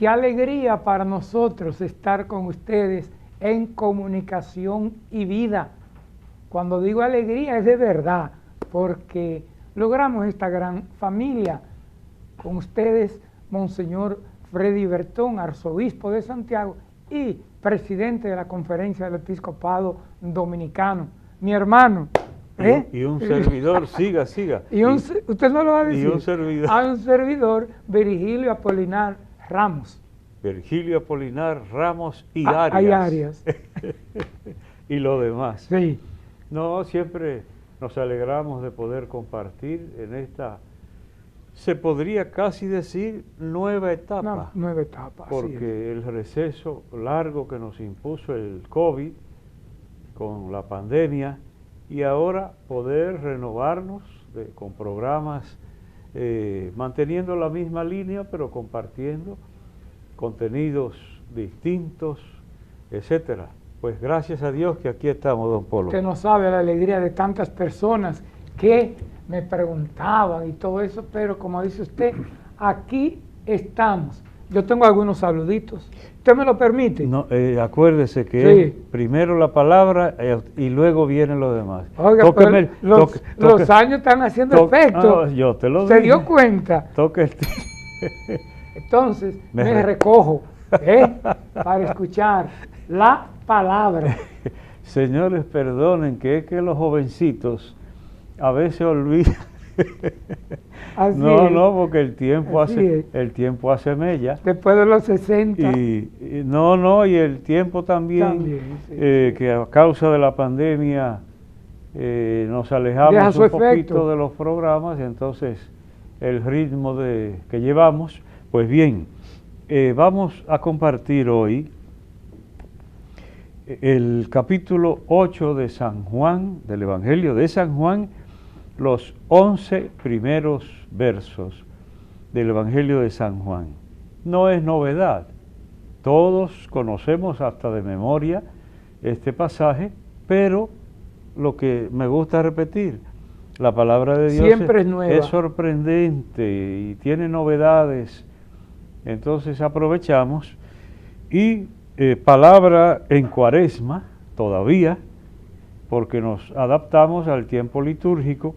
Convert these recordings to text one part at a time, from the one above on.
qué alegría para nosotros estar con ustedes en Comunicación y Vida. Cuando digo alegría es de verdad, porque logramos esta gran familia. Con ustedes, Monseñor Freddy Bertón, arzobispo de Santiago y presidente de la Conferencia del Episcopado Dominicano. Mi hermano. Y un servidor, siga. Usted no lo va a decir. Y un servidor. A un servidor, Virgilio Apolinar Ramos. Virgilio Apolinar Ramos y Arias. Hay Arias. Y lo demás. Sí. No, siempre nos alegramos de poder compartir en esta, se podría casi decir, nueva etapa. Nueva etapa. Porque el receso largo que nos impuso el COVID con la pandemia, y ahora poder renovarnos con programas, manteniendo la misma línea, pero compartiendo contenidos distintos, etcétera. Pues gracias a Dios que aquí estamos, don Polo. Usted no sabe la alegría de tantas personas que me preguntaban y todo eso, pero como dice usted, aquí estamos. Yo tengo algunos saluditos. ¿Usted me lo permite? No, acuérdese que sí. Es primero la palabra y luego vienen los demás. Oiga, los años están haciendo efecto. No, yo te lo digo. ¿Se dije. dio cuenta? Toque el Entonces, me recojo para escuchar la palabra. Señores, perdonen, que es que los jovencitos a veces olvidan. No, porque el tiempo hace mella. Después de los 60. Y el tiempo también sí. Que a causa de la pandemia nos alejamos un poquito de los programas, y entonces el ritmo que llevamos, pues bien, vamos a compartir hoy el capítulo 8 de San Juan, del Evangelio de San Juan, los 11 primeros versos del Evangelio de San Juan. No es novedad, todos conocemos hasta de memoria este pasaje, pero lo que me gusta repetir, la palabra de Dios siempre es nueva, es sorprendente y tiene novedades. Entonces aprovechamos y palabra en Cuaresma todavía, porque nos adaptamos al tiempo litúrgico.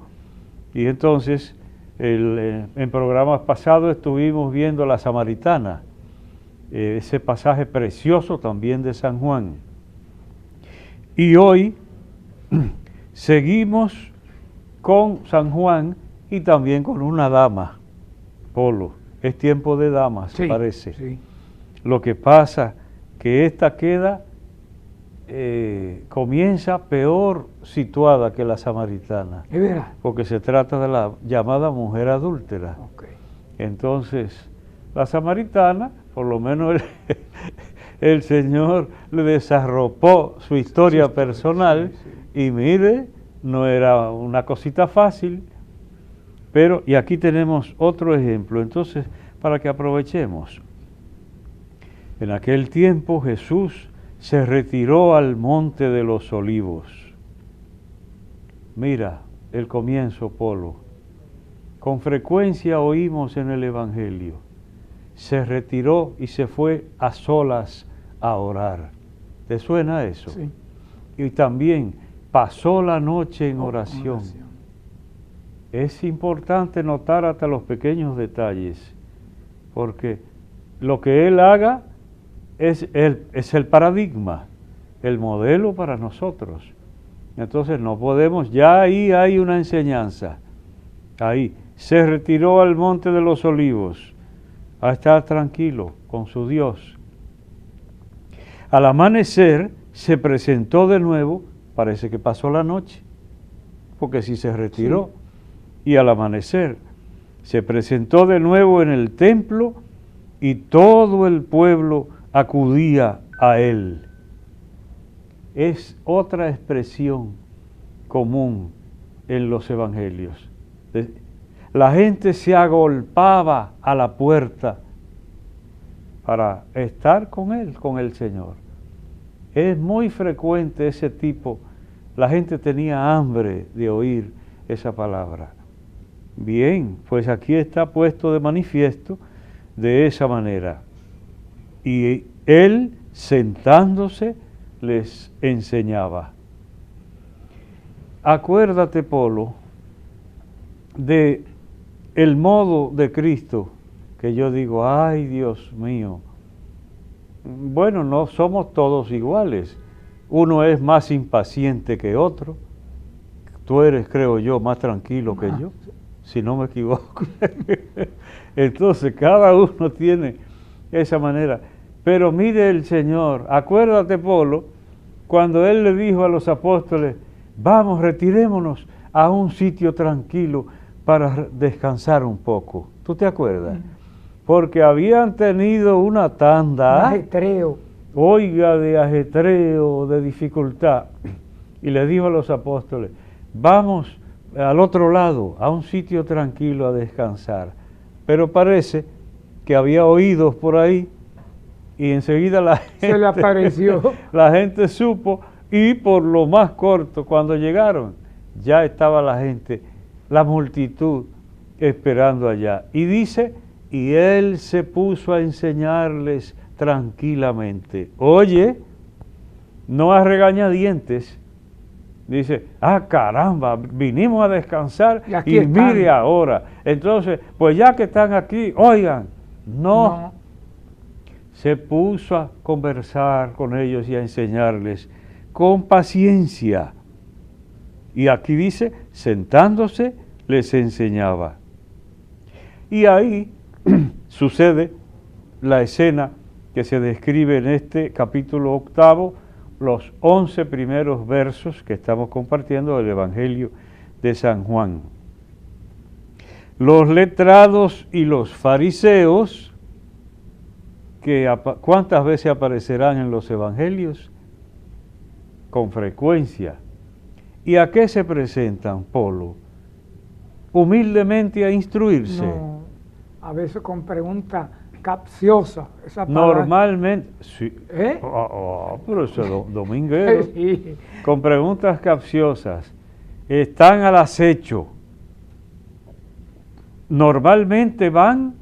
Y entonces, en programas pasados estuvimos viendo la Samaritana, ese pasaje precioso también de San Juan. Y hoy seguimos con San Juan y también con una dama, Polo. Es tiempo de damas, sí, parece. Sí. Lo que pasa que esta queda, comienza peor situada que la samaritana. ¿Es verdad? Porque se trata de la llamada mujer adúltera. Okay. Entonces, la samaritana, por lo menos el Señor le desarropó su historia personal, sí. Y mire, no era una cosita fácil, pero, y aquí tenemos otro ejemplo, entonces, para que aprovechemos. En aquel tiempo Jesús se retiró al monte de los olivos. Mira el comienzo, Polo. Con frecuencia oímos en el Evangelio, se retiró y se fue a solas a orar. ¿Te suena eso? Sí. Y también pasó la noche en oración. Es importante notar hasta los pequeños detalles, porque lo que Él haga es el paradigma, el modelo para nosotros. Entonces no podemos, ya ahí hay una enseñanza. Ahí, se retiró al monte de los olivos a estar tranquilo con su Dios. Al amanecer se presentó de nuevo, parece que pasó la noche, porque si se retiró, sí. Y al amanecer se presentó de nuevo en el templo y todo el pueblo acudía a él. Es otra expresión común en los evangelios. La gente se agolpaba a la puerta para estar con él, con el Señor. Es muy frecuente ese tipo. La gente tenía hambre de oír esa palabra. Bien, pues aquí está puesto de manifiesto de esa manera. y él, sentándose, les enseñaba. Acuérdate, Polo, de el modo de Cristo, que yo digo, ay Dios mío, bueno, no somos todos iguales, uno es más impaciente que otro, tú eres, creo yo, más tranquilo que yo, si no me equivoco. Entonces, cada uno tiene esa manera. Pero mire el Señor, acuérdate, Polo, cuando Él le dijo a los apóstoles, vamos, retirémonos a un sitio tranquilo para descansar un poco. ¿Tú te acuerdas? Porque habían tenido una tanda, ajetreo, oiga, de ajetreo, de dificultad. Y le dijo a los apóstoles, vamos al otro lado, a un sitio tranquilo a descansar. Pero parece que había oídos por ahí y enseguida la gente, se le apareció. La gente supo, y por lo más corto, cuando llegaron, ya estaba la gente, la multitud, esperando allá. Y dice, y él se puso a enseñarles tranquilamente. Oye, no a regañadientes. Dice, caramba, vinimos a descansar y mire ahora. Entonces, pues ya que están aquí, oigan, no. Se puso a conversar con ellos y a enseñarles con paciencia. Y aquí dice, sentándose, les enseñaba. Y ahí sucede la escena que se describe en este capítulo 8, los 11 primeros versos que estamos compartiendo del Evangelio de San Juan. Los letrados y los fariseos, que ¿cuántas veces aparecerán en los Evangelios? Con frecuencia. ¿Y a qué se presentan, Polo? Humildemente a instruirse. No, a veces con preguntas capciosas. Normalmente, sí. Pero eso es dominguero. Sí. Con preguntas capciosas. Están al acecho. Normalmente van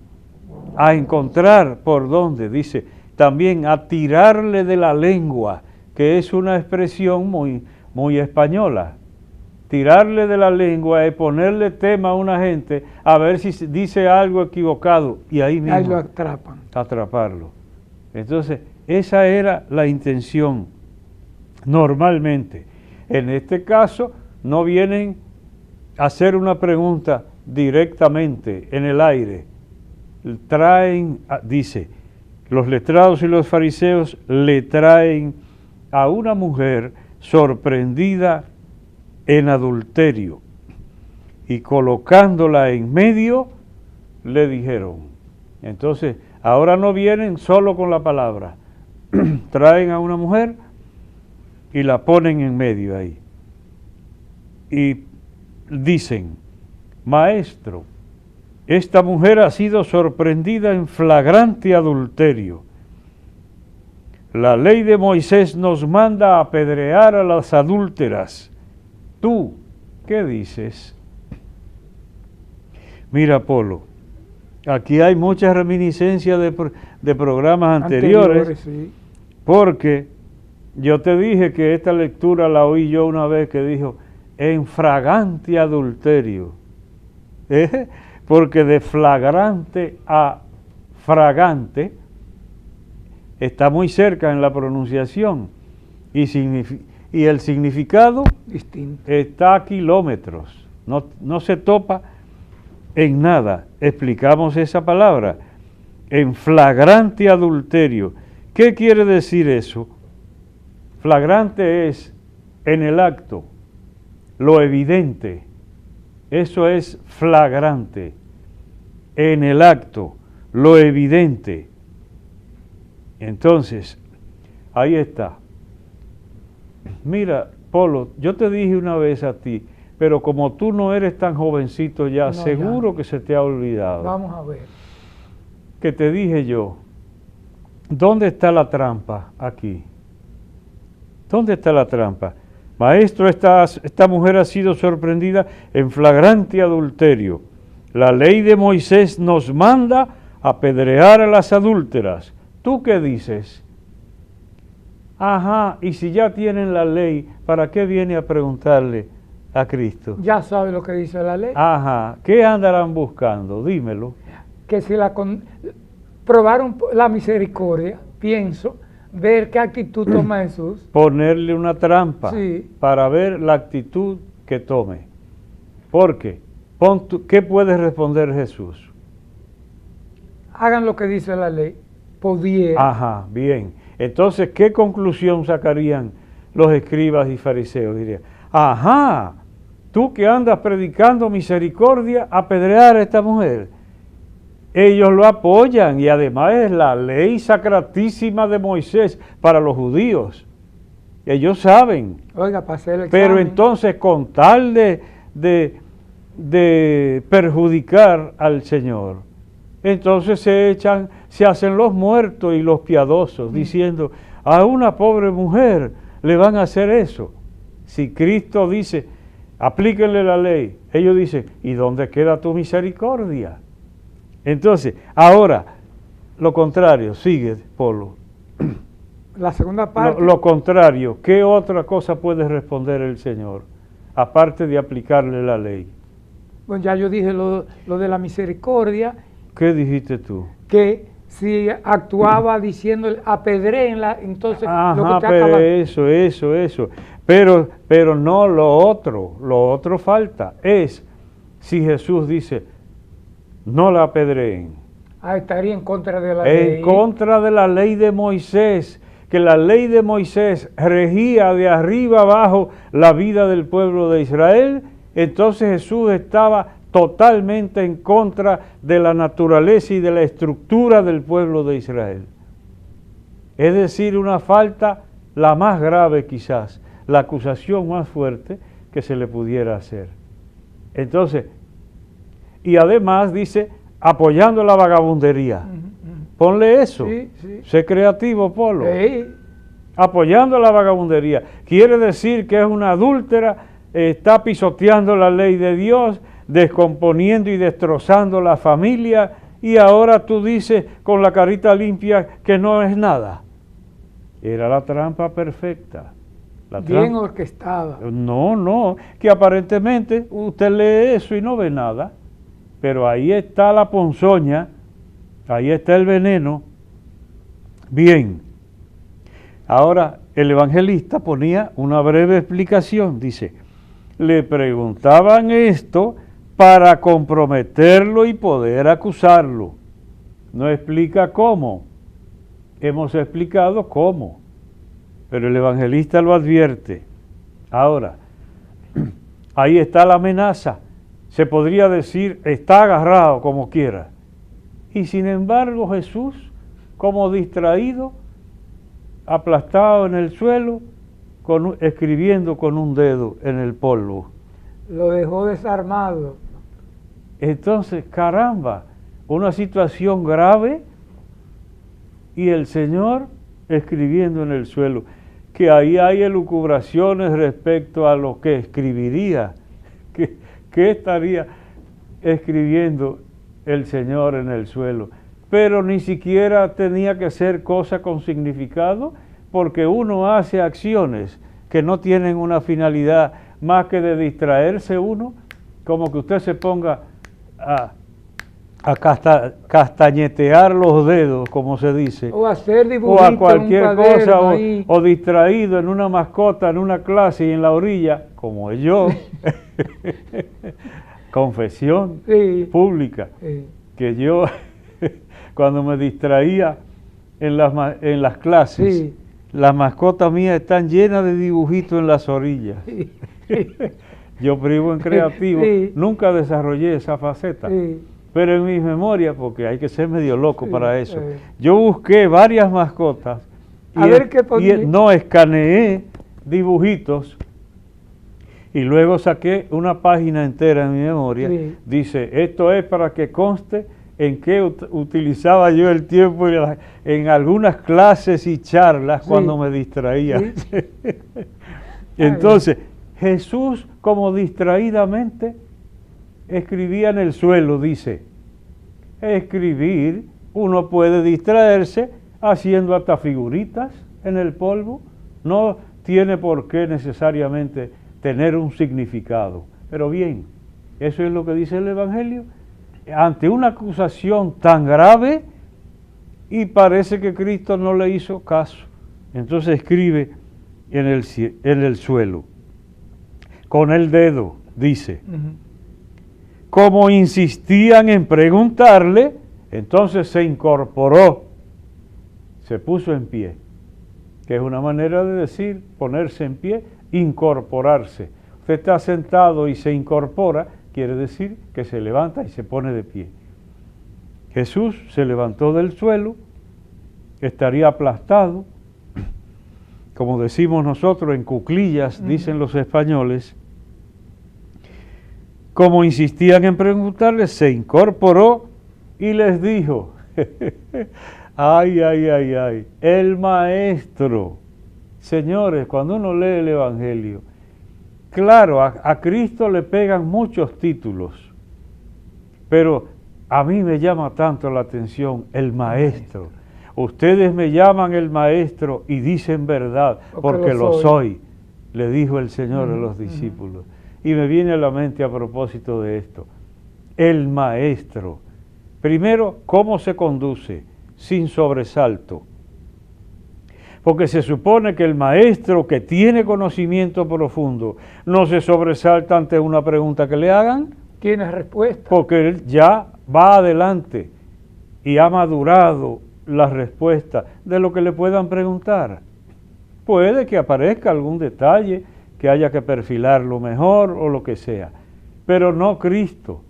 a encontrar por dónde, dice, también a tirarle de la lengua, que es una expresión muy española. Tirarle de la lengua es ponerle tema a una gente a ver si dice algo equivocado y ahí mismo lo atrapan. Atraparlo. Entonces, esa era la intención normalmente. En este caso, no vienen a hacer una pregunta directamente en el aire. Traen, dice, los letrados y los fariseos le traen a una mujer sorprendida en adulterio y colocándola en medio le dijeron. Entonces, ahora no vienen solo con la palabra, traen a una mujer y la ponen en medio ahí y dicen, maestro, esta mujer ha sido sorprendida en flagrante adulterio. La ley de Moisés nos manda a apedrear a las adúlteras. ¿Tú qué dices? Mira, Polo, aquí hay muchas reminiscencias de programas anteriores, sí. Porque yo te dije que esta lectura la oí yo una vez que dijo, en flagrante adulterio. Porque de flagrante a fragante está muy cerca en la pronunciación y el significado distinto, está a kilómetros, no se topa en nada. Explicamos esa palabra, en flagrante adulterio. ¿Qué quiere decir eso? Flagrante es en el acto, lo evidente. Eso es flagrante, en el acto, lo evidente. Entonces, ahí está. Mira, Polo, yo te dije una vez a ti, pero como tú no eres tan jovencito ya, seguro que se te ha olvidado. Vamos a ver. Que te dije yo, ¿dónde está la trampa aquí? ¿Dónde está la trampa? Maestro, esta mujer ha sido sorprendida en flagrante adulterio. La ley de Moisés nos manda a apedrear a las adúlteras. ¿tú qué dices? Ajá, y si ya tienen la ley, ¿para qué viene a preguntarle a Cristo? Ya sabe lo que dice la ley. Ajá, ¿qué andarán buscando? Dímelo. Que si probaron la misericordia, pienso, ver qué actitud toma Jesús. Ponerle una trampa, Sí. para ver la actitud que tome. ¿Por qué? ¿Qué puede responder Jesús? Hagan lo que dice la ley. Pudiera. Ajá, bien. Entonces, ¿qué conclusión sacarían los escribas y fariseos? Dirían, ajá, tú que andas predicando misericordia, apedrear a esta mujer. Ellos lo apoyan y además es la ley sacratísima de Moisés para los judíos. Ellos saben. Oiga, pasé el examen. Pero entonces, con tal de perjudicar al Señor, entonces se hacen los muertos y los piadosos, diciendo, a una pobre mujer le van a hacer eso. Si Cristo dice, aplíquenle la ley, ellos dicen, ¿y dónde queda tu misericordia? Entonces, ahora, lo contrario, sigue, Polo. La segunda parte. Lo contrario, ¿qué otra cosa puede responder el Señor? Aparte de aplicarle la ley. Bueno, ya yo dije lo de la misericordia. ¿Qué dijiste tú? Que si actuaba diciendo apedréenla, entonces Ajá, lo que usted pero acaba. eso. Pero no lo otro falta. Es si Jesús dice, no la apedreen. Estaría en contra de la ley. En contra de la ley de Moisés, que la ley de Moisés regía de arriba abajo la vida del pueblo de Israel, entonces Jesús estaba totalmente en contra de la naturaleza y de la estructura del pueblo de Israel. Es decir, una falta la más grave quizás, la acusación más fuerte que se le pudiera hacer. Entonces, y además dice, apoyando la vagabundería. Ponle eso. Sí. Sé creativo, Polo. Sí. Apoyando la vagabundería. Quiere decir que es una adúltera, está pisoteando la ley de Dios, descomponiendo y destrozando la familia, y ahora tú dices con la carita limpia que no es nada. Era la trampa perfecta. Bien orquestada. No, que aparentemente usted lee eso y no ve nada, pero ahí está la ponzoña, ahí está el veneno. Bien, ahora el evangelista ponía una breve explicación, dice, le preguntaban esto para comprometerlo y poder acusarlo. No explica cómo. Hemos explicado cómo, pero el evangelista lo advierte. Ahora, ahí está la amenaza. Se podría decir, está agarrado como quiera. Y sin embargo Jesús, como distraído, aplastado en el suelo, escribiendo con un dedo en el polvo. Lo dejó desarmado. Entonces, caramba, una situación grave y el Señor escribiendo en el suelo, que ahí hay elucubraciones respecto a lo que escribiría, que estaría escribiendo el Señor en el suelo, pero ni siquiera tenía que ser cosa con significado, porque uno hace acciones que no tienen una finalidad más que de distraerse uno, como que usted se ponga a castañetear los dedos, como se dice, o hacer dibujito, o a cualquier cosa, ahí. o distraído en una mascota, en una clase y en la orilla, como yo, confesión pública, que yo cuando me distraía en las clases, las mascotas mías están llenas de dibujitos en las orillas. Yo privo en creativo, nunca desarrollé esa faceta. Pero en mis memorias, porque hay que ser medio loco para eso, yo busqué varias mascotas y escaneé dibujitos y luego saqué una página entera en mi memoria. Dice, esto es para que conste en qué utilizaba yo el tiempo en algunas clases y charlas cuando me distraía. Entonces, Jesús, como distraídamente, escribía en el suelo, dice. Escribir, uno puede distraerse haciendo hasta figuritas en el polvo. No tiene por qué necesariamente tener un significado. Pero bien, eso es lo que dice el Evangelio. Ante una acusación tan grave, y parece que Cristo no le hizo caso. Entonces escribe en el suelo, con el dedo, dice, como insistían en preguntarle, entonces se incorporó, se puso en pie, que es una manera de decir ponerse en pie, incorporarse. Usted está sentado y se incorpora, quiere decir que se levanta y se pone de pie. Jesús se levantó del suelo, estaría aplastado, como decimos nosotros, en cuclillas, dicen los españoles. Como insistían en preguntarle, se incorporó y les dijo, ay, ay, ay, ay, el maestro. Señores, cuando uno lee el Evangelio, claro, a Cristo le pegan muchos títulos, pero a mí me llama tanto la atención el maestro. Ustedes me llaman el maestro y dicen verdad, porque lo soy, le dijo el Señor a los discípulos. Y me viene a la mente a propósito de esto, el maestro. Primero, ¿cómo se conduce? Sin sobresalto. Porque se supone que el maestro que tiene conocimiento profundo no se sobresalta ante una pregunta que le hagan. Tiene respuesta. Porque él ya va adelante y ha madurado la respuesta de lo que le puedan preguntar. Puede que aparezca algún detalle que haya que perfilarlo mejor o lo que sea, pero no Cristo.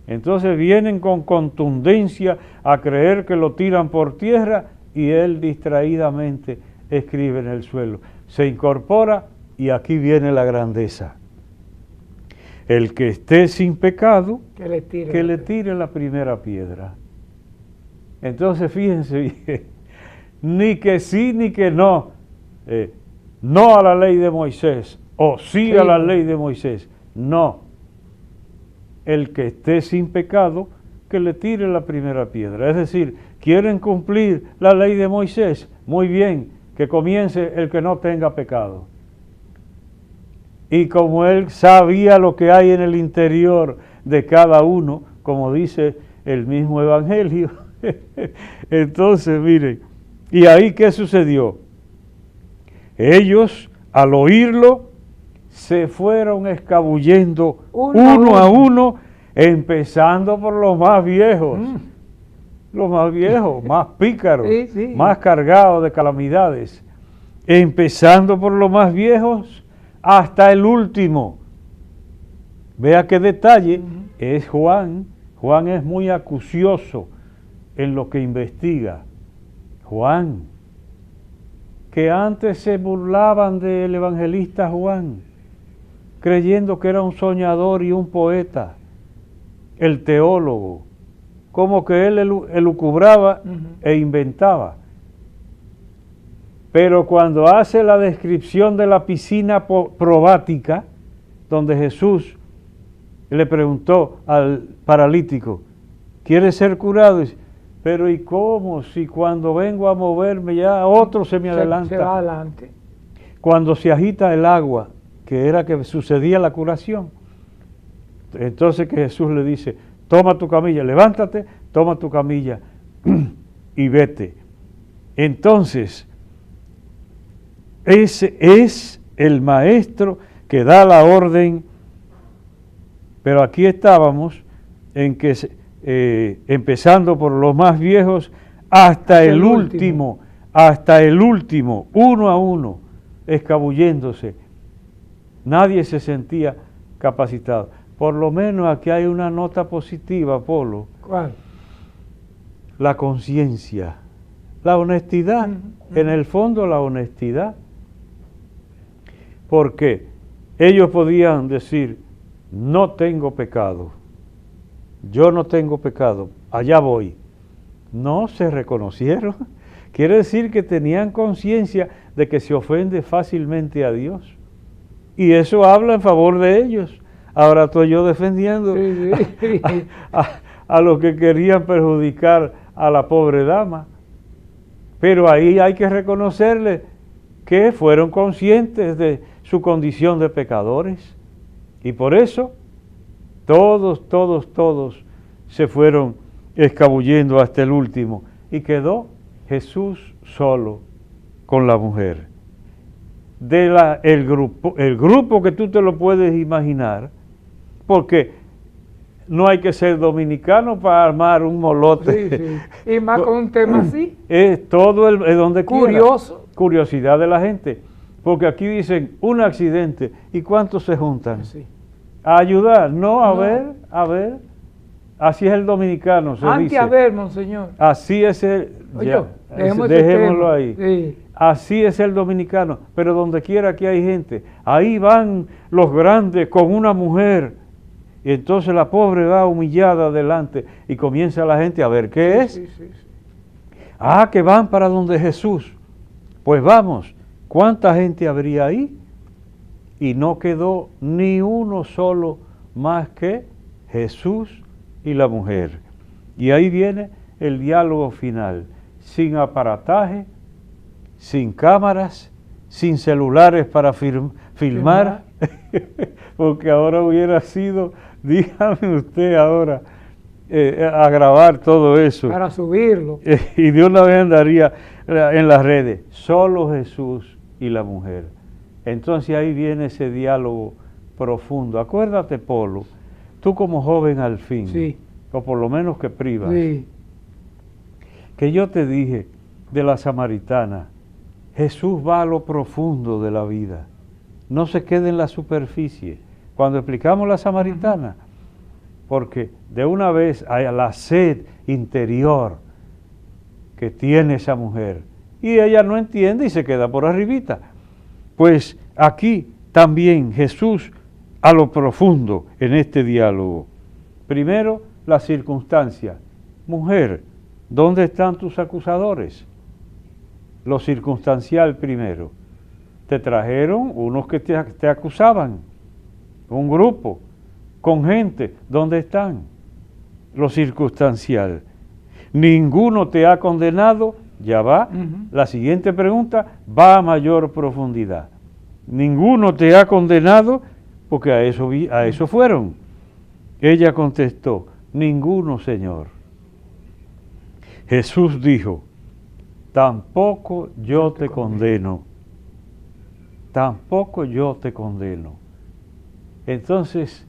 Entonces vienen con contundencia a creer que lo tiran por tierra y él distraídamente escribe en el suelo. Se incorpora y aquí viene la grandeza. El que esté sin pecado, que le tire la primera piedra. Entonces fíjense bien, ni que sí ni que no, no a la ley de Moisés o sí a la ley de Moisés, no. El que esté sin pecado, que le tire la primera piedra. Es decir, ¿quieren cumplir la ley de Moisés? Muy bien, que comience el que no tenga pecado. Y como él sabía lo que hay en el interior de cada uno, como dice el mismo Evangelio, entonces miren, ¿y ahí qué sucedió? Ellos, al oírlo, se fueron escabullendo uno a uno, empezando por los más viejos. Los más viejos, más pícaros, más cargados de calamidades. Empezando por los más viejos hasta el último. Vea qué detalle es Juan. Juan es muy acucioso en lo que investiga. Juan, que antes se burlaban del evangelista Juan, creyendo que era un soñador y un poeta, el teólogo, como que él elucubraba e inventaba. Pero cuando hace la descripción de la piscina probática, donde Jesús le preguntó al paralítico, ¿quieres ser curado? Y dice, pero ¿y cómo? Si cuando vengo a moverme ya otro se me adelanta. Se va adelante. Cuando se agita el agua, que era que sucedía la curación. Entonces que Jesús le dice, toma tu camilla, levántate, toma tu camilla y vete. Entonces, ese es el maestro que da la orden, pero aquí estábamos en que empezando por los más viejos hasta el último, uno a uno, escabulléndose. Nadie se sentía capacitado. Por lo menos aquí hay una nota positiva, Polo. ¿Cuál? La conciencia, la honestidad, en el fondo la honestidad. Porque ellos podían decir, no tengo pecado, yo no tengo pecado, allá voy. No se reconocieron. Quiere decir que tenían conciencia de que se ofende fácilmente a Dios. Y eso habla en favor de ellos. Ahora estoy yo defendiendo a los que querían perjudicar a la pobre dama. Pero ahí hay que reconocerle que fueron conscientes de su condición de pecadores. Y por eso todos se fueron escabullendo hasta el último. Y quedó Jesús solo con la mujer. El grupo que tú te lo puedes imaginar, porque no hay que ser dominicano para armar un molote. Sí, sí. Y más con un tema así. Es todo es donde curioso. Quiera. Curiosidad de la gente. Porque aquí dicen un accidente. ¿Y cuántos se juntan? Sí. A ayudar. No, a ver. Así es el dominicano, se dice. A ver, monseñor. Así es el... Oye, dejémoslo ahí. Sí. Así es el dominicano. Pero donde quiera que hay gente, ahí van los grandes con una mujer. Y entonces la pobre va humillada adelante y comienza la gente a ver qué es. Sí. Ah, que van para donde Jesús. Pues vamos, ¿cuánta gente habría ahí? Y no quedó ni uno solo más que Jesús y la mujer. Y ahí viene el diálogo final, sin aparataje, sin cámaras, sin celulares para filmar, porque ahora hubiera sido, dígame usted ahora, a grabar todo eso. Para subirlo. Y de una vez andaría en las redes, solo Jesús y la mujer. Entonces ahí viene ese diálogo profundo. Acuérdate, Polo, tú como joven al fin, sí, o por lo menos que privas, sí, que yo te dije de la samaritana, Jesús va a lo profundo de la vida, no se quede en la superficie. Cuando explicamos la samaritana, porque de una vez hay la sed interior que tiene esa mujer, y ella no entiende y se queda por arribita. Pues aquí también Jesús a lo profundo en este diálogo. Primero, la circunstancia. Mujer, ¿dónde están tus acusadores? Lo circunstancial primero. Te trajeron unos que te acusaban, un grupo, con gente, ¿dónde están? Lo circunstancial. Ninguno te ha condenado, ya va. La siguiente pregunta va a mayor profundidad. Ninguno te ha condenado, porque a eso fueron. Ella contestó, ninguno, Señor. Jesús dijo, tampoco yo te condeno. Tampoco yo te condeno. Entonces,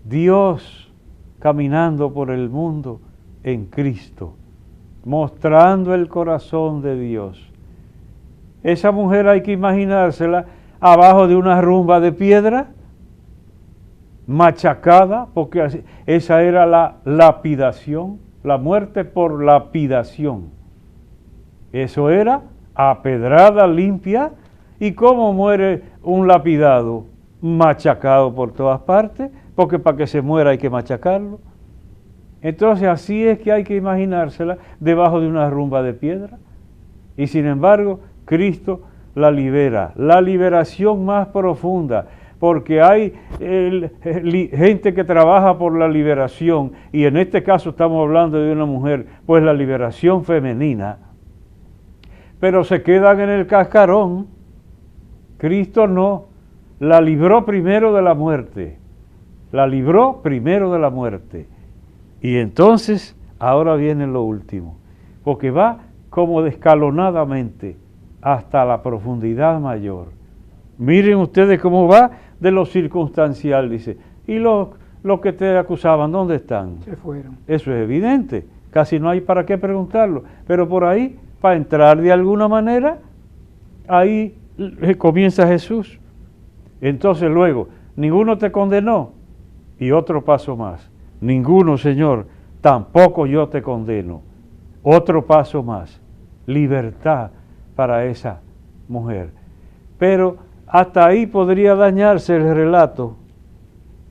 Dios caminando por el mundo en Cristo, mostrando el corazón de Dios. Esa mujer hay que imaginársela abajo de una rumba de piedra, machacada, porque esa era la lapidación, la muerte por lapidación. Eso era apedrada limpia. ¿Y cómo muere un lapidado? Machacado por todas partes, porque para que se muera hay que machacarlo. Entonces así es que hay que imaginársela debajo de una rumba de piedra. Y sin embargo, Cristo la libera, la liberación más profunda, porque hay gente que trabaja por la liberación, y en este caso estamos hablando de una mujer, pues la liberación femenina, pero se quedan en el cascarón. Cristo no, la libró primero de la muerte, la libró primero de la muerte. Y entonces, ahora viene lo último, porque va como escalonadamente hasta la profundidad mayor. Miren ustedes cómo va de lo circunstancial, dice. ¿Y los que te acusaban, dónde están? Se fueron. Eso es evidente, casi no hay para qué preguntarlo. Pero por ahí, para entrar de alguna manera, ahí comienza Jesús. Entonces luego, ninguno te condenó. Y otro paso más. Ninguno, Señor, tampoco yo te condeno. Otro paso más. Libertad para esa mujer. Pero hasta ahí podría dañarse el relato.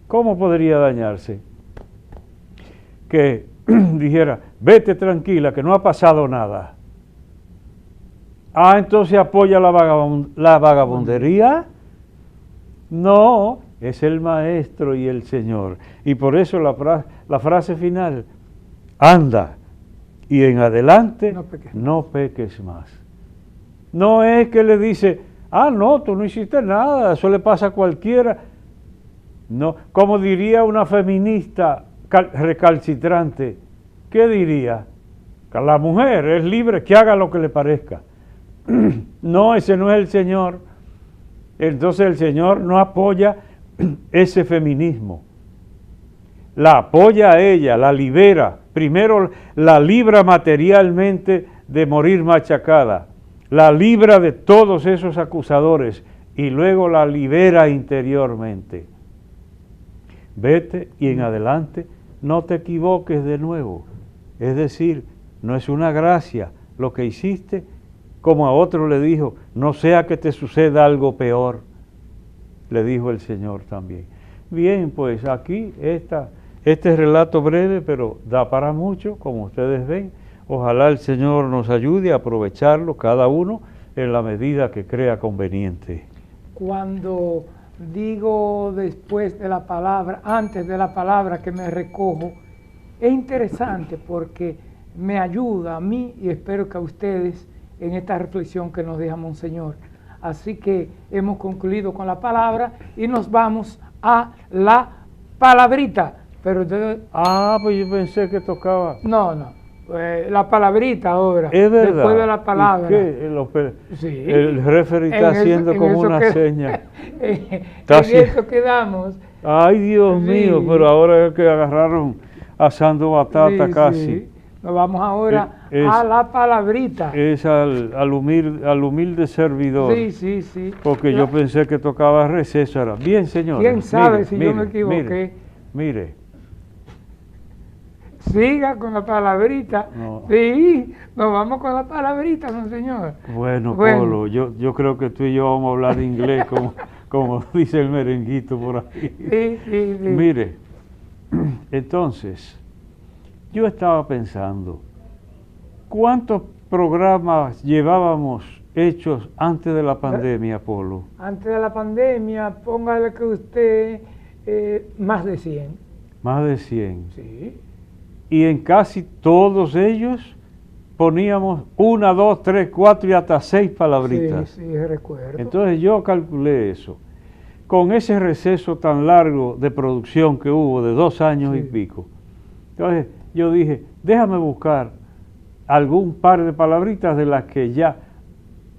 ¿Cómo podría dañarse? Que dijera, vete tranquila, que no ha pasado nada. Ah, entonces apoya la vagabundería. No, es el Maestro y el Señor. Y por eso la frase final, anda y en adelante no peques más. No es que le dice, no, tú no hiciste nada, eso le pasa a cualquiera. No, como diría una feminista recalcitrante, ¿qué diría? Que la mujer es libre, que haga lo que le parezca. No, ese no es el Señor. Entonces el Señor no apoya ese feminismo. La apoya a ella, la libera. Primero la libra materialmente de morir machacada. La libra de todos esos acusadores y luego la libera interiormente. Vete y en adelante no te equivoques de nuevo. Es decir, no es una gracia lo que hiciste, como a otro le dijo, no sea que te suceda algo peor, le dijo el Señor también. Bien, pues aquí este relato breve, pero da para mucho, como ustedes ven. Ojalá el Señor nos ayude a aprovecharlo cada uno en la medida que crea conveniente. Cuando digo después de la palabra, antes de la palabra que me recojo, es interesante porque me ayuda a mí y espero que a ustedes en esta reflexión que nos deja Monseñor. Así que hemos concluido con la palabra y nos vamos a la palabrita. Pero pues yo pensé que tocaba. No. La palabrita ahora. Es verdad. Después de la palabra. Sí. El referee está haciendo como una seña. En eso quedamos. Ay, Dios mío, pero ahora es que agarraron asando batata casi. Sí. Nos vamos ahora a la palabrita. Es al humilde servidor. Sí. Porque yo pensé que tocaba receso ahora. Bien, señor. ¿Quién sabe si yo me equivoqué? Mire. Siga con la palabrita. No. Sí, nos vamos con la palabrita, no señor. Bueno, Polo, yo creo que tú y yo vamos a hablar inglés como dice el merenguito por ahí. Sí. Mire, entonces, yo estaba pensando, ¿cuántos programas llevábamos hechos antes de la pandemia, Polo? Antes de la pandemia, póngale que usted, más de 100. Más de 100. Sí. Y en casi todos ellos poníamos 1, 2, 3, 4 y hasta 6 palabritas. Sí, recuerdo. Entonces yo calculé eso. Con ese receso tan largo de producción que hubo de 2 años y pico. Entonces yo dije, déjame buscar algún par de palabritas de las que ya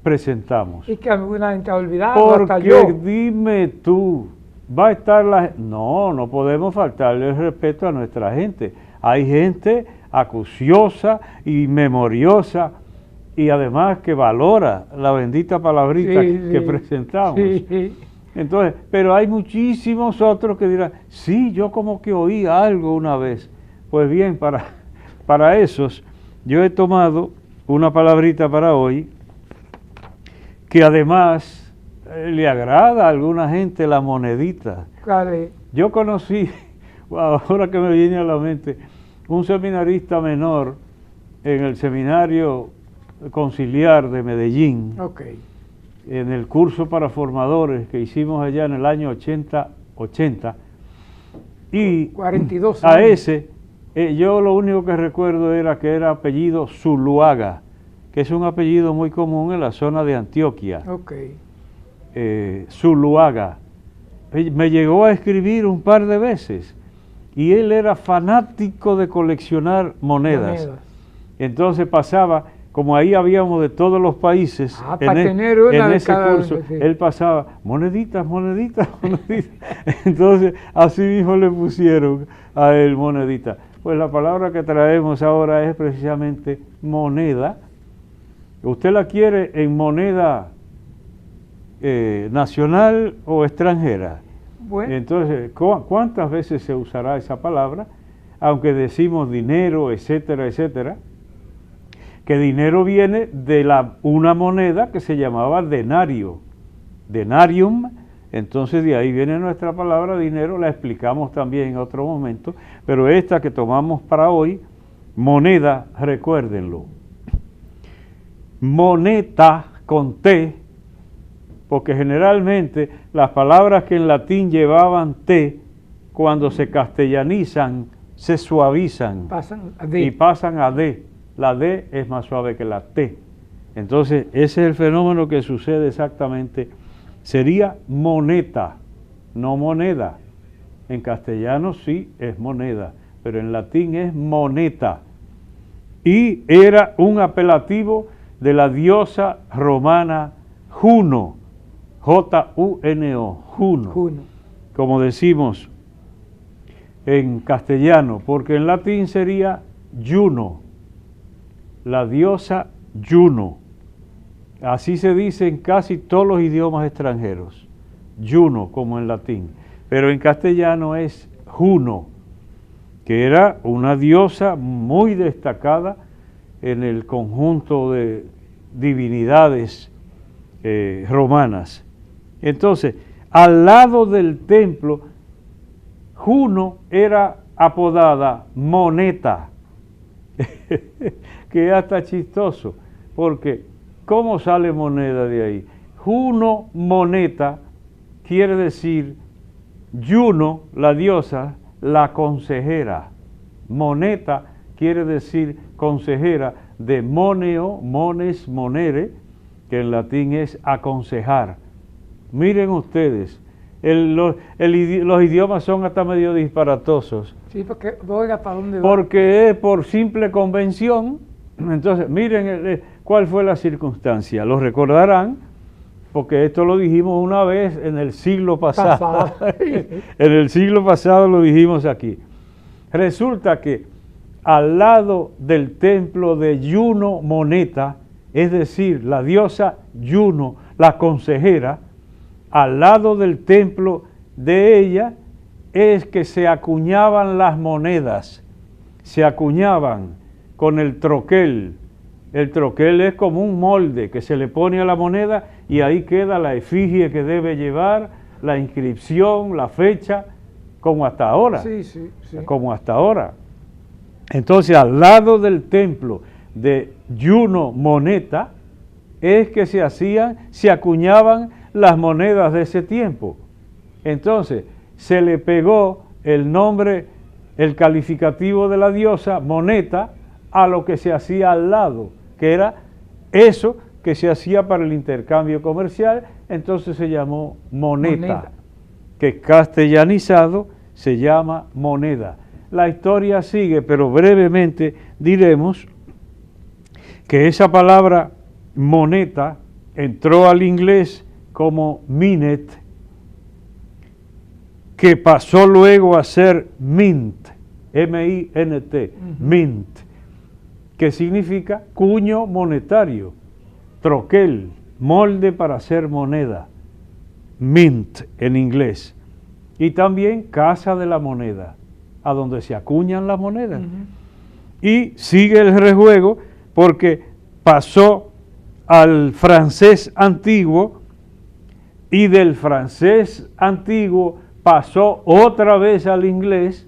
presentamos. Y que alguna gente ha olvidado, hasta yo. Porque dime tú, va a estar la gente. No podemos faltarle el respeto a nuestra gente. Hay gente acuciosa y memoriosa y además que valora la bendita palabrita que presentamos. Sí. Entonces, pero hay muchísimos otros que dirán, sí, yo como que oí algo una vez. Pues bien, para esos, yo he tomado una palabrita para hoy que además le agrada a alguna gente la monedita. ¿Cuál es? Yo conocí, ahora que me viene a la mente, un seminarista menor en el seminario conciliar de Medellín, en el curso para formadores que hicimos allá en el año 80, y 42 años. A ese, yo lo único que recuerdo era que era apellido Zuluaga, que es un apellido muy común en la zona de Antioquia. Zuluaga. Me llegó a escribir un par de veces. Y él era fanático de coleccionar monedas. Entonces pasaba, como ahí habíamos de todos los países, en ese curso, él pasaba moneditas. Entonces así mismo le pusieron a él monedita. Pues la palabra que traemos ahora es precisamente moneda. ¿Usted la quiere en moneda nacional o extranjera? Bueno. Entonces, ¿cuántas veces se usará esa palabra? Aunque decimos dinero, etcétera, que dinero viene de una moneda que se llamaba denario, denarium. Entonces de ahí viene nuestra palabra dinero, la explicamos también en otro momento, pero esta que tomamos para hoy, moneda, recuérdenlo. Moneta con T, porque generalmente las palabras que en latín llevaban T, cuando se castellanizan, se suavizan pasan a D. Y pasan a D. la D es más suave que la T. Entonces, ese es el fenómeno que sucede exactamente. Sería moneta, no moneda. En castellano sí es moneda, pero en latín es moneta. Y era un apelativo de la diosa romana Juno, Juno, Juno. como decimos en castellano, porque en latín sería Juno, la diosa Juno. Así se dice en casi todos los idiomas extranjeros, Juno como en latín, pero en castellano es Juno, que era una diosa muy destacada en el conjunto de divinidades romanas. Entonces, al lado del templo, Juno era apodada Moneta, que es hasta chistoso, porque ¿cómo sale moneda de ahí? Juno Moneta quiere decir Juno, la diosa, la consejera. Moneta quiere decir consejera, de moneo, mones, monere, que en latín es aconsejar. Miren ustedes, los idiomas son hasta medio disparatosos. Sí, porque oiga, ¿para dónde va? Porque es por simple convención. Entonces, miren cuál fue la circunstancia. Lo recordarán, porque esto lo dijimos una vez en el siglo pasado. En el siglo pasado lo dijimos aquí. Resulta que al lado del templo de Juno Moneta, es decir, la diosa Juno, la consejera, al lado del templo de ella es que se acuñaban las monedas, se acuñaban con el troquel. El troquel es como un molde que se le pone a la moneda y ahí queda la efigie que debe llevar, la inscripción, la fecha, como hasta ahora. Sí, sí, sí. Como hasta ahora. Entonces, al lado del templo de Juno Moneta es que se acuñaban las monedas de ese tiempo. Entonces, se le pegó el nombre, el calificativo de la diosa moneta a lo que se hacía al lado, que era eso que se hacía para el intercambio comercial, entonces se llamó moneta, que castellanizado se llama moneda. La historia sigue, pero brevemente diremos que esa palabra moneta entró al inglés como minute, que pasó luego a ser mint, M-I-N-T, mint, que significa cuño monetario, troquel, molde para hacer moneda, mint en inglés, y también casa de la moneda, a donde se acuñan las monedas. Y sigue el rejuego porque pasó al francés antiguo y del francés antiguo pasó otra vez al inglés,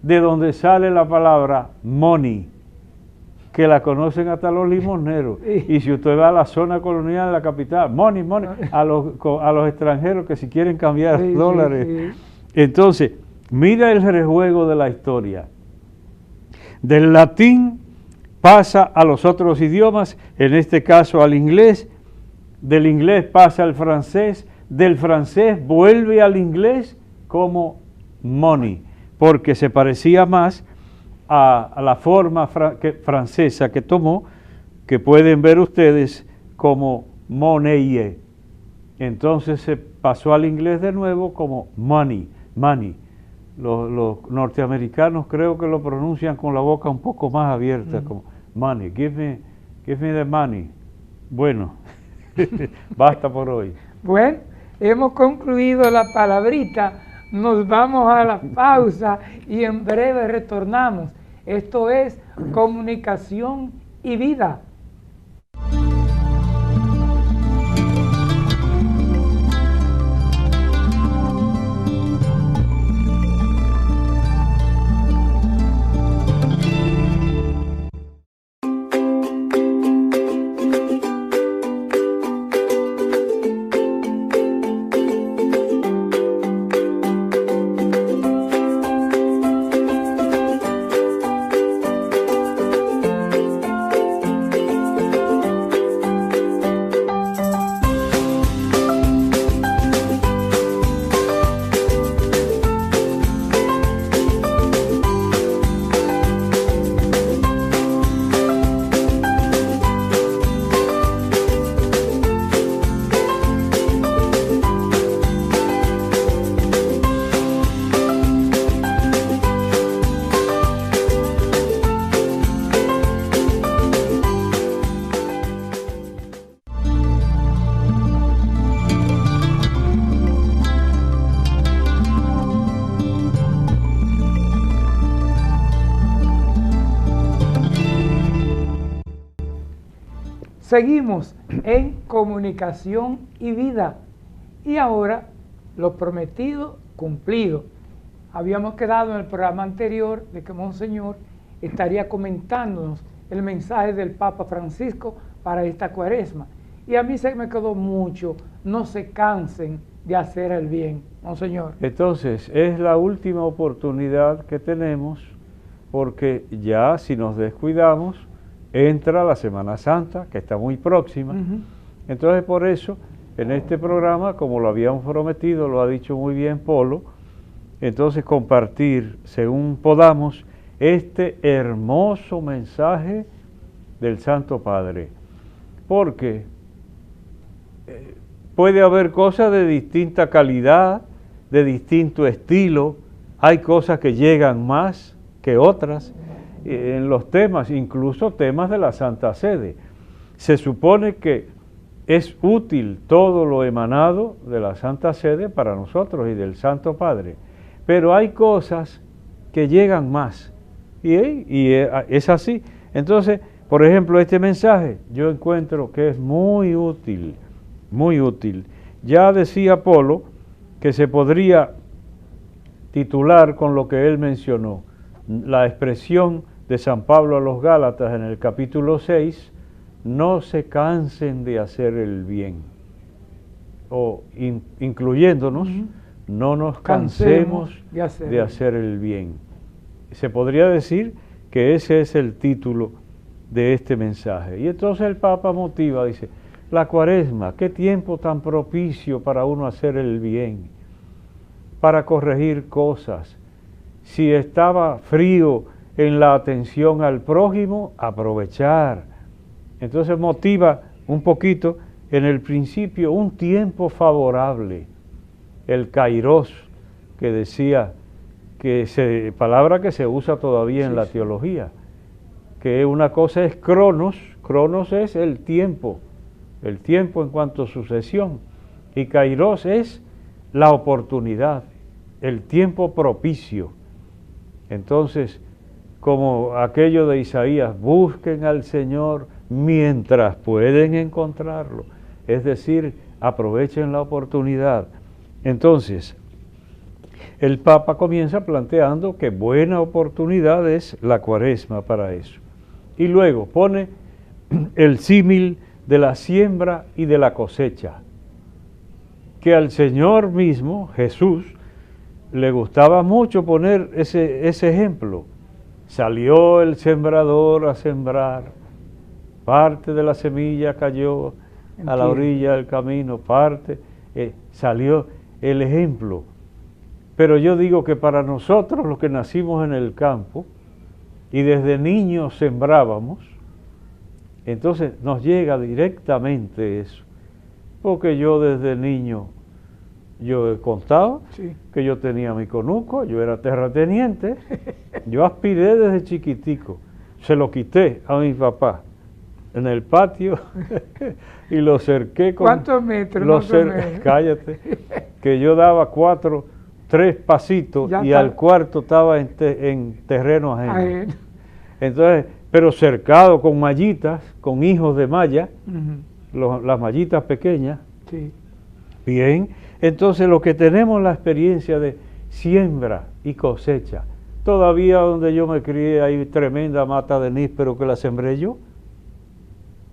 de donde sale la palabra money, que la conocen hasta los limosneros. Y si usted va a la zona colonial de la capital, money, money, a los extranjeros que si quieren cambiar dólares. Entonces, mira el rejuego de la historia. Del latín pasa a los otros idiomas, en este caso al inglés, del inglés pasa al francés, del francés vuelve al inglés como money, porque se parecía más a la forma francesa que tomó, que pueden ver ustedes como monnaie. Entonces se pasó al inglés de nuevo como money, money. Los norteamericanos creo que lo pronuncian con la boca un poco más abierta, como money, give me the money. Bueno, basta por hoy. Bueno, hemos concluido la palabrita, nos vamos a la pausa y en breve retornamos. Esto es Comunicación y Vida. Seguimos en comunicación y vida. Y ahora, lo prometido, cumplido. Habíamos quedado en el programa anterior de que Monseñor estaría comentándonos el mensaje del Papa Francisco para esta Cuaresma. Y a mí se me quedó mucho: no se cansen de hacer el bien, Monseñor. Entonces, es la última oportunidad que tenemos, porque ya si nos descuidamos, entra la Semana Santa, que está muy próxima. Entonces, por eso, en este programa, como lo habíamos prometido, lo ha dicho muy bien Polo, entonces compartir, según podamos, este hermoso mensaje del Santo Padre. Porque puede haber cosas de distinta calidad, de distinto estilo, hay cosas que llegan más que otras en los temas, incluso temas de la Santa Sede. Se supone que es útil todo lo emanado de la Santa Sede para nosotros y del Santo Padre, pero hay cosas que llegan más, y es así. Entonces, por ejemplo, este mensaje yo encuentro que es muy útil, muy útil. Ya decía Polo que se podría titular con lo que él mencionó, la expresión de San Pablo a los Gálatas en el capítulo 6, no se cansen de hacer el bien, o incluyéndonos, no nos cansemos de hacer el bien. Se podría decir que ese es el título de este mensaje. Y entonces el Papa motiva, dice, la Cuaresma, qué tiempo tan propicio para uno hacer el bien, para corregir cosas. Si estaba frío en la atención al prójimo, aprovechar. Entonces motiva un poquito en el principio un tiempo favorable, el kairos, que decía, palabra que se usa todavía en la teología, que una cosa es cronos es el tiempo en cuanto a sucesión, y kairos es la oportunidad, el tiempo propicio. Entonces, como aquello de Isaías, busquen al Señor mientras pueden encontrarlo, es decir, aprovechen la oportunidad. Entonces, el Papa comienza planteando que buena oportunidad es la Cuaresma para eso. Y luego pone el símil de la siembra y de la cosecha, que al Señor mismo, Jesús, le gustaba mucho poner ese ejemplo. Salió el sembrador a sembrar, parte de la semilla cayó a la orilla del camino, parte, salió el ejemplo. Pero yo digo que para nosotros, los que nacimos en el campo, y desde niños sembrábamos, entonces nos llega directamente eso. Porque yo desde niño, yo he contado que yo tenía mi conuco, yo era terrateniente, yo aspiré desde chiquitico, se lo quité a mi papá en el patio y lo cerqué con... ¿Cuántos metros? Cállate, que yo daba 3 pasitos ya y está. Al cuarto estaba en terreno ajeno. Entonces, pero cercado con mallitas, con hijos de malla, las mallitas pequeñas. Sí. Bien, entonces los que tenemos la experiencia de siembra y cosecha, todavía donde yo me crié hay tremenda mata de níspero que la sembré yo.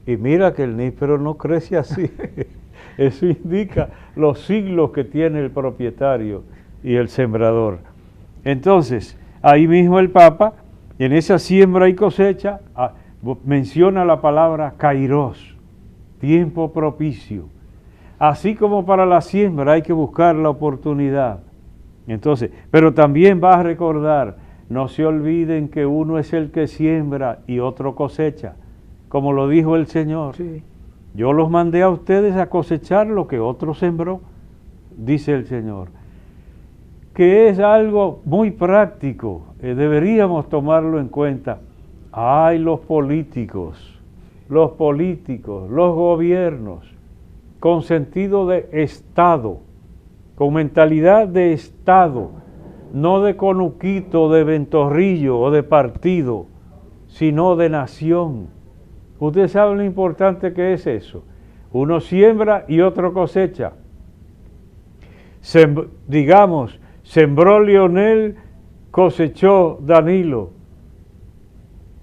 Y mira que el níspero no crece así. Eso indica los siglos que tiene el propietario y el sembrador. Entonces, ahí mismo el Papa, en esa siembra y cosecha, menciona la palabra kairos, tiempo propicio. Así como para la siembra hay que buscar la oportunidad. Entonces, pero también va a recordar, no se olviden que uno es el que siembra y otro cosecha, como lo dijo el Señor. Sí. Yo los mandé a ustedes a cosechar lo que otro sembró, dice el Señor. Que es algo muy práctico, deberíamos tomarlo en cuenta. Ay, los políticos, los gobiernos, con sentido de Estado, con mentalidad de Estado, no de conuquito, de ventorrillo o de partido, sino de nación, Usted sabe lo importante que es eso. Uno siembra y otro cosecha. Digamos, sembró Leonel, cosechó Danilo.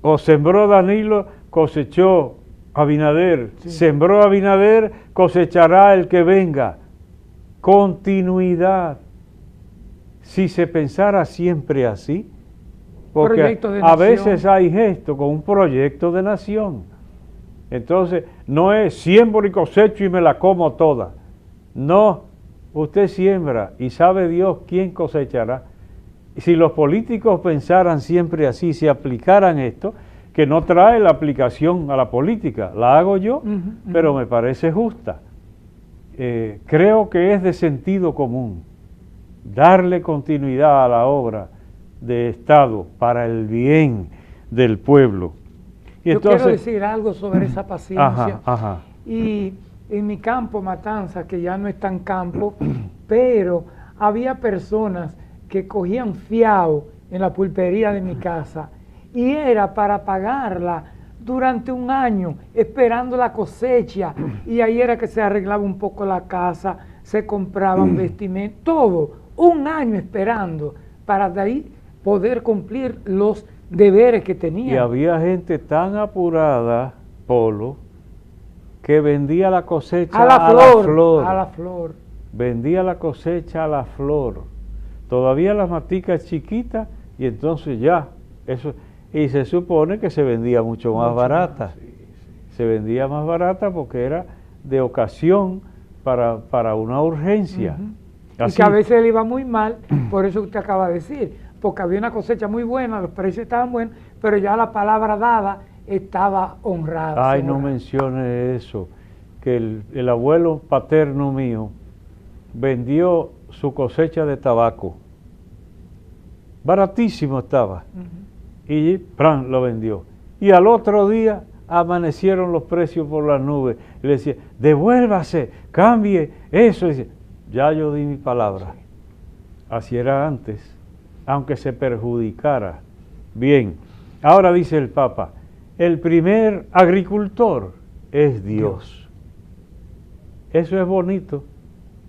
O sembró Danilo, cosechó Abinader. Sí. Sembró Abinader, cosechará el que venga. Continuidad. Si se pensara siempre así, porque a veces hay gesto con un proyecto de nación. Entonces, no es siembro y cosecho y me la como toda. No, usted siembra y sabe Dios quién cosechará. Si los políticos pensaran siempre así, si aplicaran esto, que no trae la aplicación a la política, la hago yo, pero me parece justa. Creo que es de sentido común darle continuidad a la obra de Estado para el bien del pueblo. Y yo entonces, quiero decir algo sobre esa paciencia. Ajá. Y en mi campo, Matanzas, que ya no es tan campo, pero había personas que cogían fiado en la pulpería de mi casa y era para pagarla durante un año, esperando la cosecha, y ahí era que se arreglaba un poco la casa, se compraban vestimentas, todo, un año esperando para de ahí poder cumplir los deberes que tenían. Y había gente tan apurada, Polo, que vendía la cosecha a la flor. Vendía la cosecha a la flor. Todavía las maticas chiquitas y entonces ya, eso. Y se supone que se vendía mucho más barata. Sí. Se vendía más barata porque era de ocasión para una urgencia. Y que a veces le iba muy mal, por eso usted acaba de decir, porque había una cosecha muy buena, los precios estaban buenos, pero ya la palabra dada estaba honrada. Ay, no mencione eso, que el abuelo paterno mío vendió su cosecha de tabaco. Baratísimo estaba. Y ¡pran!, lo vendió. Y al otro día amanecieron los precios por las nubes. Y le decía, devuélvase, cambie eso. Y decía, ya yo di mi palabra. Así era antes, aunque se perjudicara. Bien, ahora dice el Papa, el primer agricultor es Dios. Eso es bonito.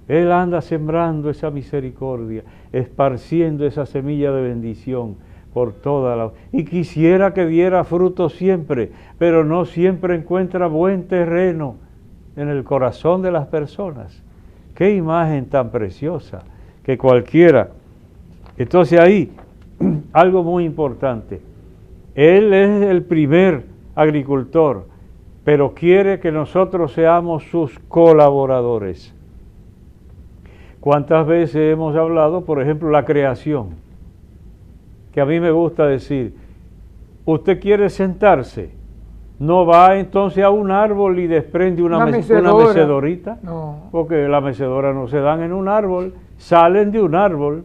Él anda sembrando esa misericordia, esparciendo esa semilla de bendición por toda la... Y quisiera que diera fruto siempre, pero no siempre encuentra buen terreno en el corazón de las personas. Qué imagen tan preciosa, que cualquiera... Entonces ahí, algo muy importante. Él es el primer agricultor, pero quiere que nosotros seamos sus colaboradores. ¿Cuántas veces hemos hablado, por ejemplo, la creación? Que a mí me gusta decir, usted quiere sentarse, no va entonces a un árbol y desprende una mecedorita, no. Porque las mecedoras no se dan en un árbol, salen de un árbol,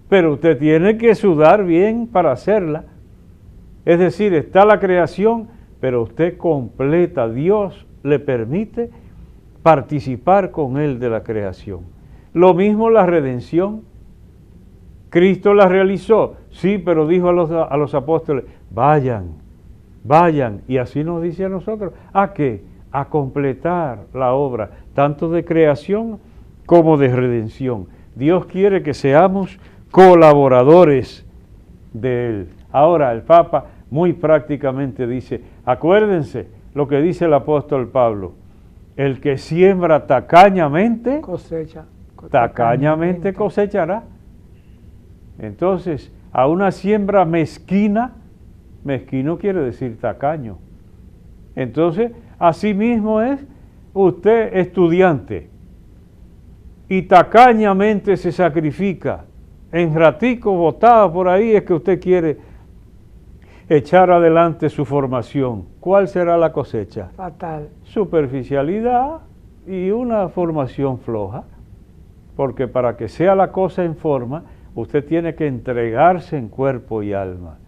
pero usted tiene que sudar bien para hacerla. Es decir, está la creación, pero usted completa, Dios le permite participar con Él de la creación. Lo mismo la redención. Cristo la realizó, sí, pero dijo a los apóstoles, vayan, y así nos dice a nosotros, ¿a qué? A completar la obra, tanto de creación como de redención. Dios quiere que seamos colaboradores de Él. Ahora el Papa muy prácticamente dice, acuérdense lo que dice el apóstol Pablo, el que siembra tacañamente, tacañamente cosechará. Entonces, a una siembra mezquina, mezquino quiere decir tacaño. Entonces, así mismo es usted estudiante y tacañamente se sacrifica. En ratico botado por ahí es que usted quiere echar adelante su formación. ¿Cuál será la cosecha? Fatal. Superficialidad y una formación floja. Porque para que sea la cosa en forma, usted tiene que entregarse en cuerpo y alma.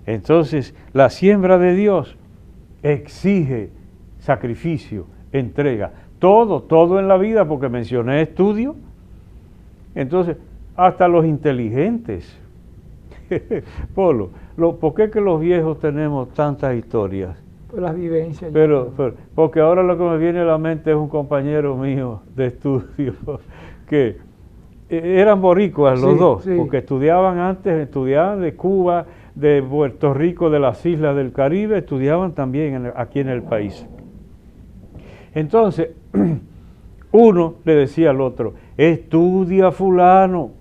Entonces, la siembra de Dios exige sacrificio, entrega. Todo en la vida, porque mencioné estudio. Entonces, hasta los inteligentes. Polo, ¿por qué que los viejos tenemos tantas historias? Por las vivencias. Pero, porque ahora lo que me viene a la mente es un compañero mío de estudio que eran boricuas los dos, porque estudiaban de Cuba, de Puerto Rico, de las islas del Caribe, estudiaban también aquí en el país. Entonces, uno le decía al otro, estudia fulano,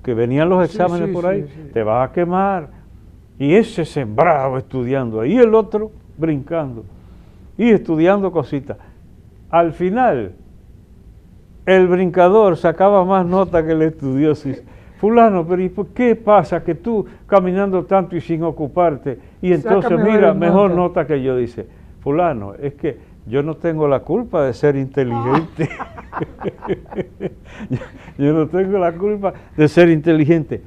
que venían los exámenes por ahí, te vas a quemar. Y ese sembrado estudiando ahí, y el otro brincando y estudiando cositas. Al final, el brincador sacaba más nota que el estudioso. Fulano, pero ¿y por qué pasa que tú caminando tanto y sin ocuparte? Y entonces mira, mejor nota que yo. Dice, fulano, es que yo no tengo la culpa de ser inteligente. Yo no tengo la culpa de ser inteligente.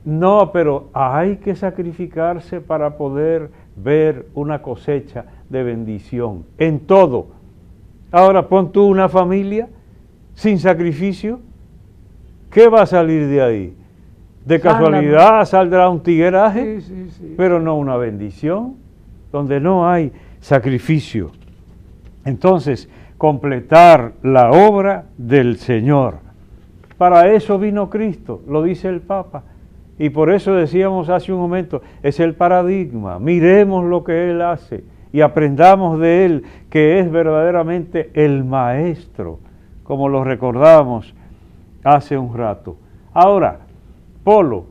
No, pero hay que sacrificarse para poder ver una cosecha de bendición en todo. Ahora pon tú una familia sin sacrificio, ¿qué va a salir de ahí? De casualidad saldrá un tigueraje, pero no una bendición, donde no hay sacrificio. Entonces, completar la obra del Señor. Para eso vino Cristo, lo dice el Papa. Y por eso decíamos hace un momento, es el paradigma. Miremos lo que Él hace y aprendamos de Él, que es verdaderamente el Maestro, como lo recordamos hace un rato. Ahora, Polo,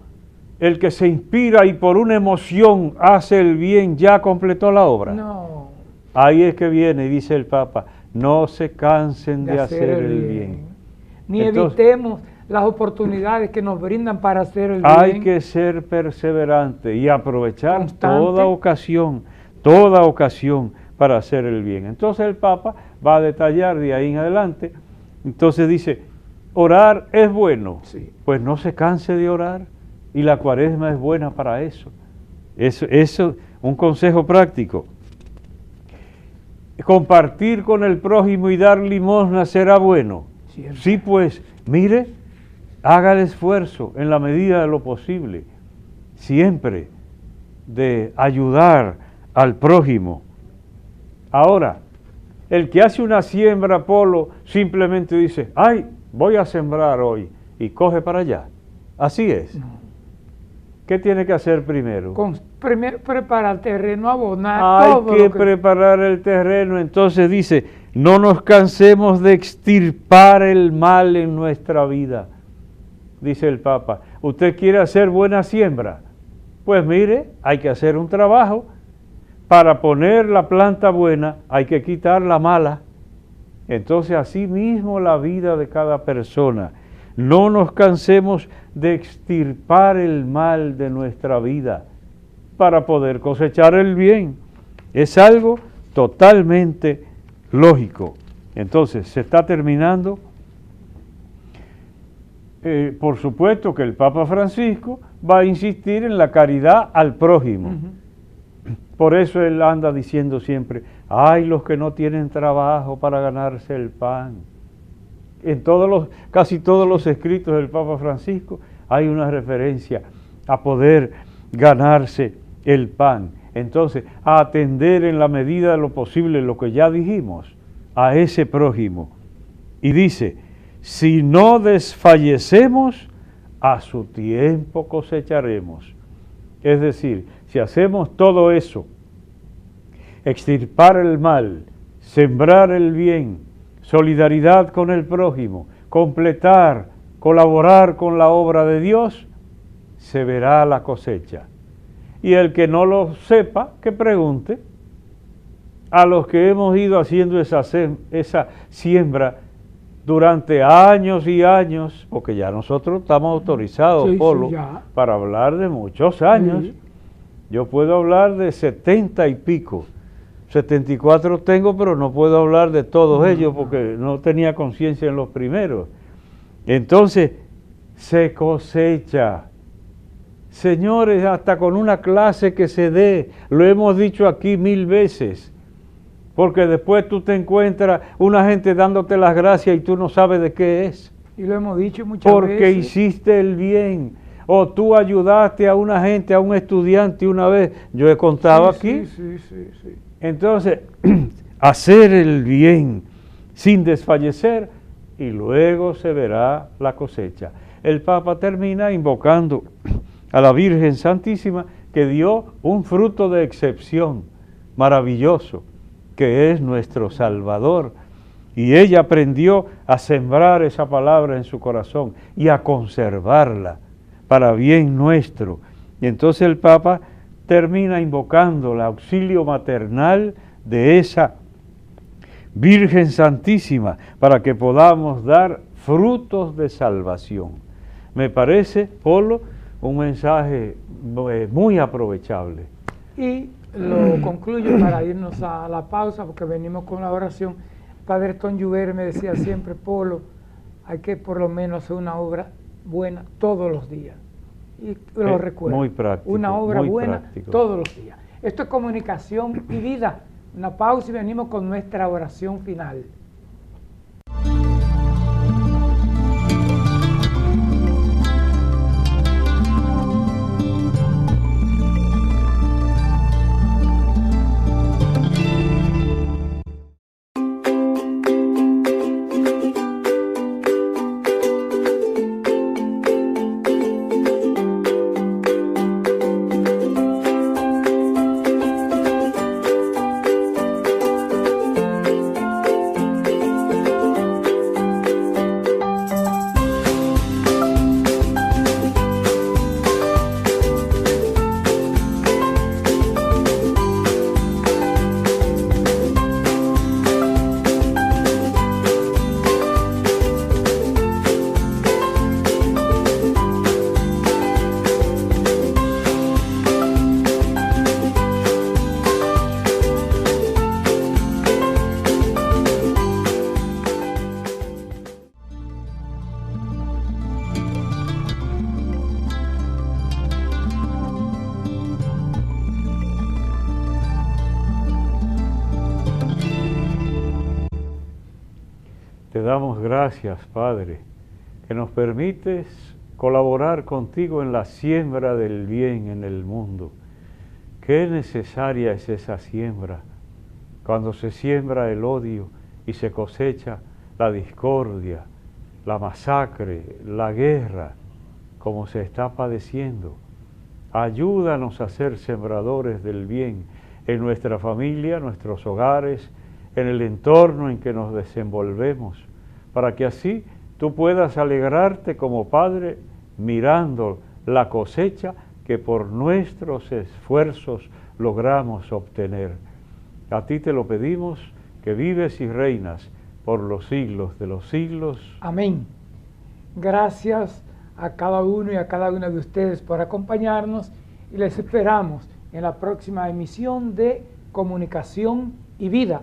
el que se inspira y por una emoción hace el bien, ¿ya completó la obra? No. Ahí es que viene y dice el Papa, no se cansen de hacer el bien. Ni evitemos las oportunidades que nos brindan para hacer el bien. Hay que ser perseverante y aprovechar toda ocasión para hacer el bien. Entonces el Papa va a detallar de ahí en adelante. Entonces dice, orar es bueno, pues no se canse de orar, y la Cuaresma es buena para eso. Eso un consejo práctico. Compartir con el prójimo y dar limosna será bueno. Cierto. Sí, pues, mire, haga el esfuerzo en la medida de lo posible, siempre, de ayudar al prójimo. Ahora, el que hace una siembra, Polo, simplemente dice, ay, voy a sembrar hoy, y coge para allá. Así es. No. ¿Qué tiene que hacer primero? Primero preparar el terreno, abonar. Hay que preparar el terreno. Entonces dice, no nos cansemos de extirpar el mal en nuestra vida. Dice el Papa, ¿usted quiere hacer buena siembra? Pues mire, hay que hacer un trabajo. Para poner la planta buena hay que quitar la mala. Entonces así mismo la vida de cada persona. No nos cansemos de extirpar el mal de nuestra vida para poder cosechar el bien. Es algo totalmente lógico. Entonces se está terminando. Por supuesto que el Papa Francisco va a insistir en la caridad al prójimo. Por eso él anda diciendo siempre, ay, los que no tienen trabajo para ganarse el pan. En casi todos los escritos del Papa Francisco hay una referencia a poder ganarse el pan. Entonces, a atender en la medida de lo posible lo que ya dijimos, a ese prójimo. Y dice, si no desfallecemos, a su tiempo cosecharemos. Es decir, si hacemos todo eso, extirpar el mal, sembrar el bien, solidaridad con el prójimo, completar, colaborar con la obra de Dios, se verá la cosecha. Y el que no lo sepa, que pregunte a los que hemos ido haciendo esa siembra durante años y años, porque ya nosotros estamos autorizados, Polo, para hablar de muchos años. Yo puedo hablar de 70 y pico. 74 tengo, pero no puedo hablar de todos ellos porque no tenía conciencia en los primeros. Entonces, se cosecha. Señores, hasta con una clase que se dé, lo hemos dicho aquí 1000 veces, porque después tú te encuentras una gente dándote las gracias y tú no sabes de qué es. Y lo hemos dicho muchas veces. Porque hiciste el bien. O tú ayudaste a una gente, a un estudiante una vez. Yo he contado aquí. Entonces, hacer el bien sin desfallecer y luego se verá la cosecha. El Papa termina invocando a la Virgen Santísima, que dio un fruto de excepción maravilloso, que es nuestro Salvador. Y ella aprendió a sembrar esa palabra en su corazón y a conservarla para bien nuestro. Y entonces el Papa termina invocando el auxilio maternal de esa Virgen Santísima para que podamos dar frutos de salvación. Me parece, Polo, un mensaje muy aprovechable. Y lo concluyo para irnos a la pausa, porque venimos con la oración. Padre Tom Lluver me decía siempre, Polo, hay que por lo menos hacer una obra buena todos los días. Y lo recuerdo. Muy práctico. Una obra buena práctico. todos los días. Esto es comunicación y vida. Una pausa y venimos con nuestra oración final. Te damos gracias, Padre, que nos permites colaborar contigo en la siembra del bien en el mundo. Qué necesaria es esa siembra, cuando se siembra el odio y se cosecha la discordia, la masacre, la guerra, como se está padeciendo. Ayúdanos a ser sembradores del bien en nuestra familia, nuestros hogares, en el entorno en que nos desenvolvemos, para que así tú puedas alegrarte como Padre mirando la cosecha que por nuestros esfuerzos logramos obtener. A ti te lo pedimos, que vives y reinas por los siglos de los siglos. Amén. Gracias a cada uno y a cada una de ustedes por acompañarnos y les esperamos en la próxima emisión de Comunicación y Vida.